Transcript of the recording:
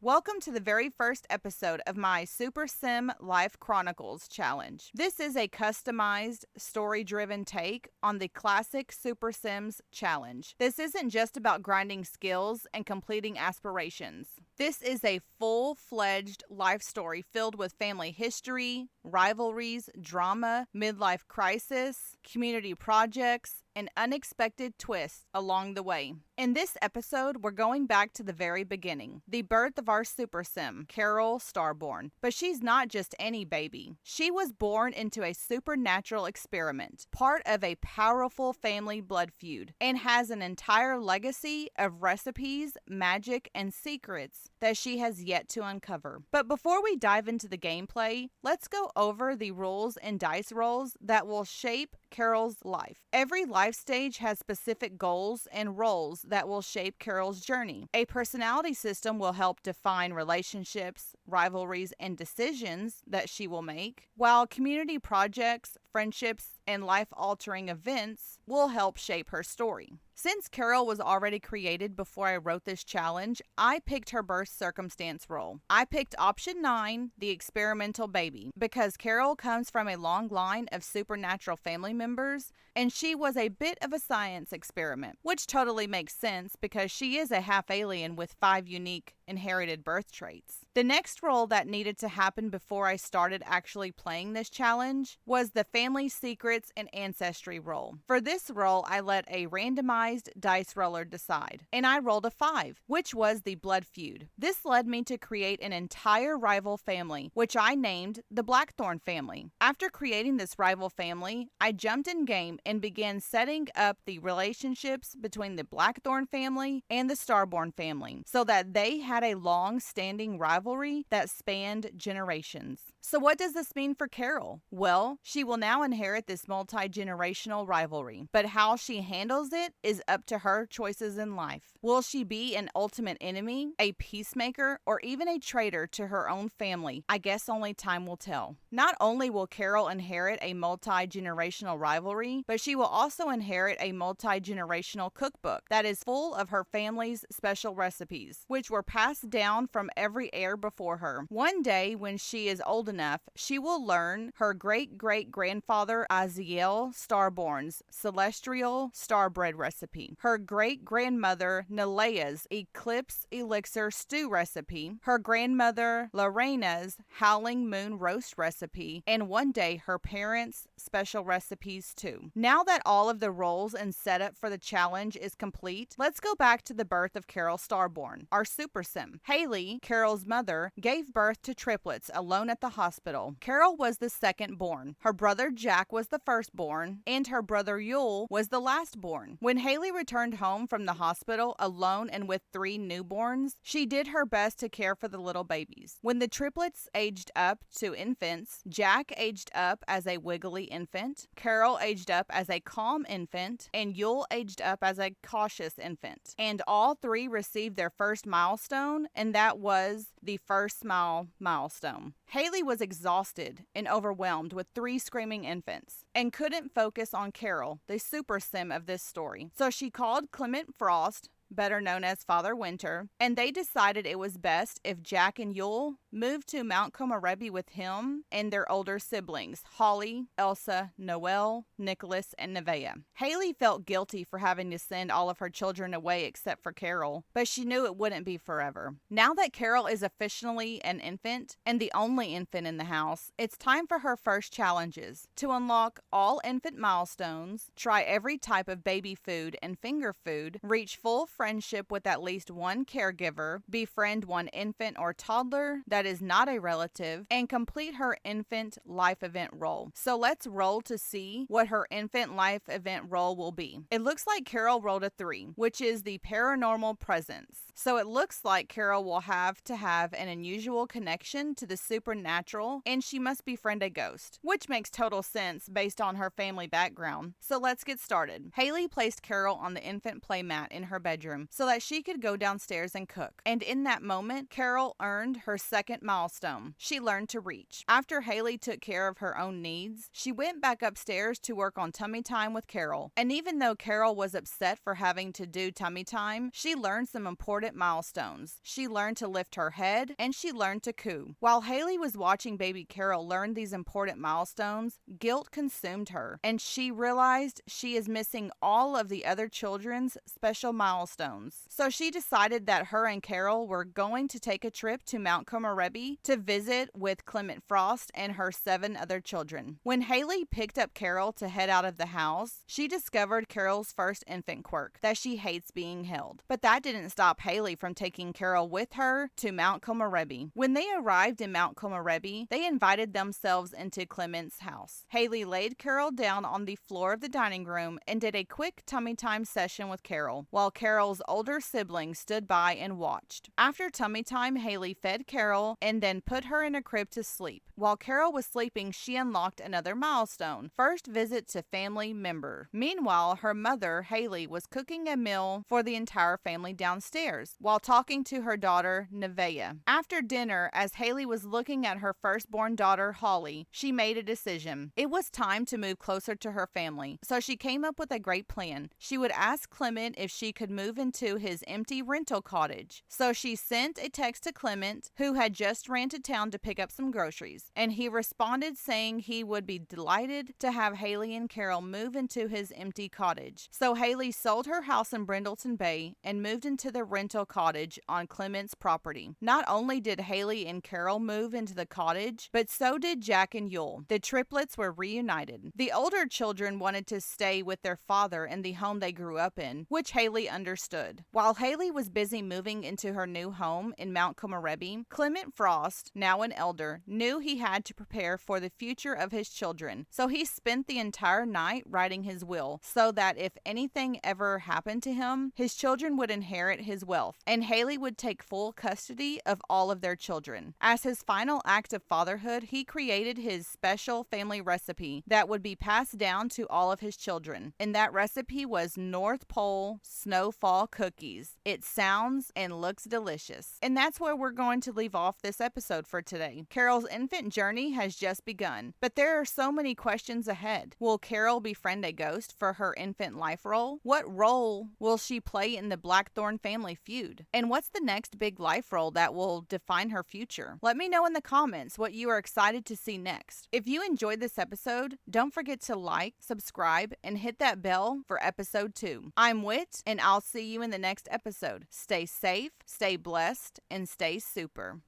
Welcome to the very first episode of my Super Sim Life Chronicles challenge. This is a customized, story-driven take on the classic Super Sims challenge. This isn't just about grinding skills and completing aspirations. This is a full-fledged life story filled with family history, rivalries, drama, midlife crisis, community projects, and unexpected twists along the way. In this episode, we're going back to the very beginning, the birth of our Super Sim, Carol Starborne. But she's not just any baby. She was born into a supernatural experiment, part of a powerful family blood feud, and has an entire legacy of recipes, magic, and secrets that she has yet to uncover. But before we dive into the gameplay, let's go over the rules and dice rolls that will shape Carol's life. Every life stage has specific goals and roles that will shape Carol's journey. A personality system will help define relationships, rivalries, and decisions that she will make, while community projects, friendships, and life-altering events will help shape her story. Since Carol was already created before I wrote this challenge, I picked her birth circumstance role. I picked option 9, the experimental baby, because Carol comes from a long line of supernatural family members, and she was a bit of a science experiment, which totally makes sense because she is a half alien with 5 unique inherited birth traits. The next role that needed to happen before I started actually playing this challenge was the family secrets and ancestry role. For this role, I let a randomized dice roller decide, and I rolled a 5, which was the blood feud. This led me to create an entire rival family, which I named the Blackthorne family. After creating this rival family, I jumped in game and began setting up the relationships between the Blackthorne family and the Starborne family so that they had a long-standing rivalry that spanned generations. So what does this mean for Carol? Well, she will now inherit this multi-generational rivalry, but how she handles it is up to her choices in life. Will she be an ultimate enemy, a peacemaker, or even a traitor to her own family? I guess only time will tell. Not only will Carol inherit a multi-generational rivalry, but she will also inherit a multi-generational cookbook that is full of her family's special recipes, which were passed down from every heir before her. One day, when she is old enough, she will learn her great-great-grandfather Aziel Starborne's celestial starbread recipe, her great-grandmother Nelea's eclipse elixir stew recipe, her grandmother Lorena's howling moon roast recipe, and one day her parents' special recipes too. Now that all of the roles and setup for the challenge is complete, let's go back to the birth of Carol Starborne, our Super Sim. Hayley, Carol's mother, gave birth to triplets alone at the hospital. Carol was the second born. Her brother Jack was the firstborn, and her brother Yule was the last born. When Hayley returned home from the hospital alone and with 3 newborns, she did her best to care for the little babies. When the triplets aged up to infants, Jack aged up as a wiggly infant, Carol aged up as a calm infant, and Yule aged up as a cautious infant. And all 3 received their first milestone, and that was the first smile milestone. Hayley was exhausted and overwhelmed with 3 screaming infants and couldn't focus on Carol, the Super Sim of this story. So she called Clement Frost, better known as Father Winter, and they decided it was best if Jack and Yule moved to Mount Komorebi with him and their older siblings, Holly, Elsa, Noel, Nicholas, and Nevaeh. Hayley felt guilty for having to send all of her children away except for Carol, but she knew it wouldn't be forever. Now that Carol is officially an infant and the only infant in the house, it's time for her first challenges: to unlock all infant milestones, try every type of baby food and finger food, reach full friendship with at least one caregiver, befriend one infant or toddler that is not a relative, and complete her infant life event role. So let's roll to see what her infant life event role will be. It looks like Carol rolled a 3, which is the paranormal presence. So it looks like Carol will have to have an unusual connection to the supernatural, and she must befriend a ghost, which makes total sense based on her family background. So let's get started. Hayley placed Carol on the infant playmat in her bedroom. bedroom so that she could go downstairs and cook. And in that moment, Carol earned her second milestone. She learned to reach. After Hayley took care of her own needs, she went back upstairs to work on tummy time with Carol. And even though Carol was upset for having to do tummy time, she learned some important milestones. She learned to lift her head, and she learned to coo. While Hayley was watching baby Carol learn these important milestones, guilt consumed her, and she realized she is missing all of the other children's special milestones. So she decided that her and Carol were going to take a trip to Mount Komorebi to visit with Clement Frost and her 7 other children. When Hayley picked up Carol to head out of the house, she discovered Carol's first infant quirk, that she hates being held. But that didn't stop Hayley from taking Carol with her to Mount Komorebi. When they arrived in Mount Komorebi, they invited themselves into Clement's house. Hayley laid Carol down on the floor of the dining room and did a quick tummy time session with Carol, while Carol's older siblings stood by and watched. After tummy time, Hayley fed Carol and then put her in a crib to sleep. While Carol was sleeping, she unlocked another milestone: first visit to family member. Meanwhile, her mother, Hayley, was cooking a meal for the entire family downstairs while talking to her daughter, Nevaeh. After dinner, as Hayley was looking at her firstborn daughter, Holly, she made a decision. It was time to move closer to her family, so she came up with a great plan. She would ask Clement if she could move into his empty rental cottage. So she sent a text to Clement, who had just ran to town to pick up some groceries, and he responded saying he would be delighted to have Hayley and Carol move into his empty cottage. So Hayley sold her house in Brindleton Bay and moved into the rental cottage on Clement's property. Not only did Hayley and Carol move into the cottage, but so did Jack and Yule. The triplets were reunited. The older children wanted to stay with their father in the home they grew up in, which Hayley understood. While Hayley was busy moving into her new home in Mount Komorebi, Clement Frost, now an elder, knew he had to prepare for the future of his children. So he spent the entire night writing his will, so that if anything ever happened to him, his children would inherit his wealth, and Hayley would take full custody of all of their children. As his final act of fatherhood, he created his special family recipe that would be passed down to all of his children. And that recipe was North Pole snowfall cookies. It sounds and looks delicious. And that's where we're going to leave off this episode for today. Carol's infant journey has just begun, but there are so many questions ahead. Will Carol befriend a ghost for her infant life role? What role will she play in the Blackthorne family feud? And what's the next big life role that will define her future? Let me know in the comments what you are excited to see next. If you enjoyed this episode, don't forget to like, subscribe, and hit that bell for episode 2. I'm Wit, and I'll see you in the next episode. Stay safe, stay blessed, and stay super.